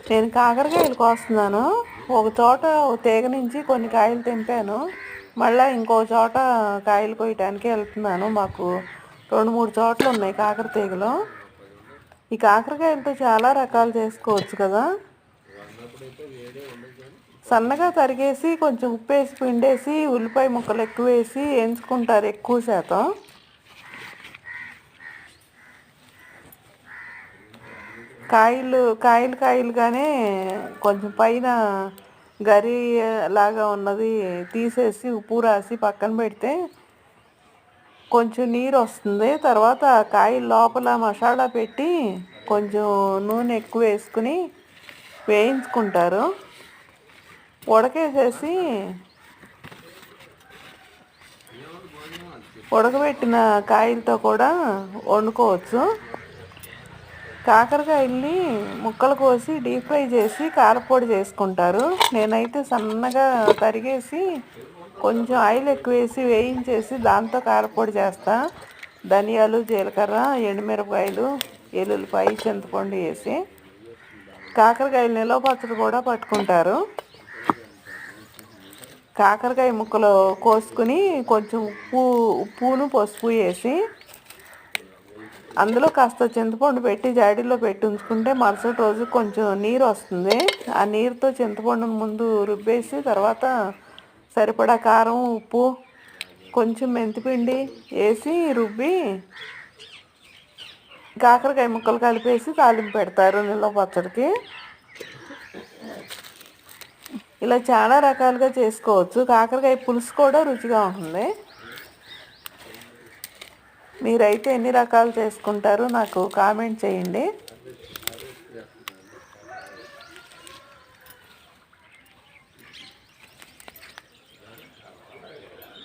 నేను కాకరకాయలు కోస్తున్నాను. ఒక చోట తీగ నుంచి కొన్ని కాయలు తెంపాను. మళ్ళీ ఇంకో చోట కాయలు కోయటానికి వెళ్తున్నాను. మాకు 2-3 చోట్ల ఉన్నాయి కాకర తీగలు. ఈ కాకరకాయలతో చాలా రకాలు చేసుకోవచ్చు కదా. సన్నగా తరిగేసి కొంచెం ఉప్పేసి పిండేసి ఉల్లిపాయ ముక్కలు ఎక్కువ వేసి వేయించుకుంటారు ఎక్కువ శాతం. కాయలుగానే కొంచెం పైన గరి లాగా ఉన్నది తీసేసి ఉప్పు రాసి పక్కన పెడితే కొంచెం నీరు వస్తుంది. తర్వాత కాయలు లోపల మసాలా పెట్టి కొంచెం నూనె ఎక్కువ వేసుకుని వేయించుకుంటారు. ఉడకేసేసి ఉడకబెట్టిన కాయలతో కూడా వండుకోవచ్చు. కాకరకాయల్ని ముక్కలు కోసి డీప్ ఫ్రై చేసి కారపొడి చేసుకుంటారు. నేనైతే సన్నగా తరిగేసి కొంచెం ఆయిల్ ఎక్కువ వేసి వేయించేసి దాంతో కారపొడి చేస్తా. ధనియాలు, జీలకర్ర, ఎండుమిరపకాయలు, ఎల్లుల్లిపాయ, చింతపండు వేసి కాకరకాయలు నిలవ పచ్చడి కూడా పట్టుకుంటారు. కాకరకాయ ముక్కలు కోసుకుని కొంచెం ఉప్పును పసుపు వేసి అందులో కాస్త చింతపండు పెట్టి జాడీలో పెట్టి ఉంచుకుంటే మరుసటి రోజు కొంచెం నీరు వస్తుంది. ఆ నీరుతో చింతపండును ముందు రుబ్బేసి తర్వాత సరిపడా కారం, ఉప్పు, కొంచెం మెంతిపిండి వేసి రుబ్బి కాకరకాయ ముక్కలు కలిపేసి తాలింపు పెడతారు నిల్వ పచ్చడికి. ఇలా చాలా రకాలుగా చేసుకోవచ్చు. కాకరకాయ పులుసు కూడా రుచిగా ఉంటుంది. మీరైతే ఎన్ని రకాలు చేసుకుంటారో నాకు కామెంట్ చేయండి.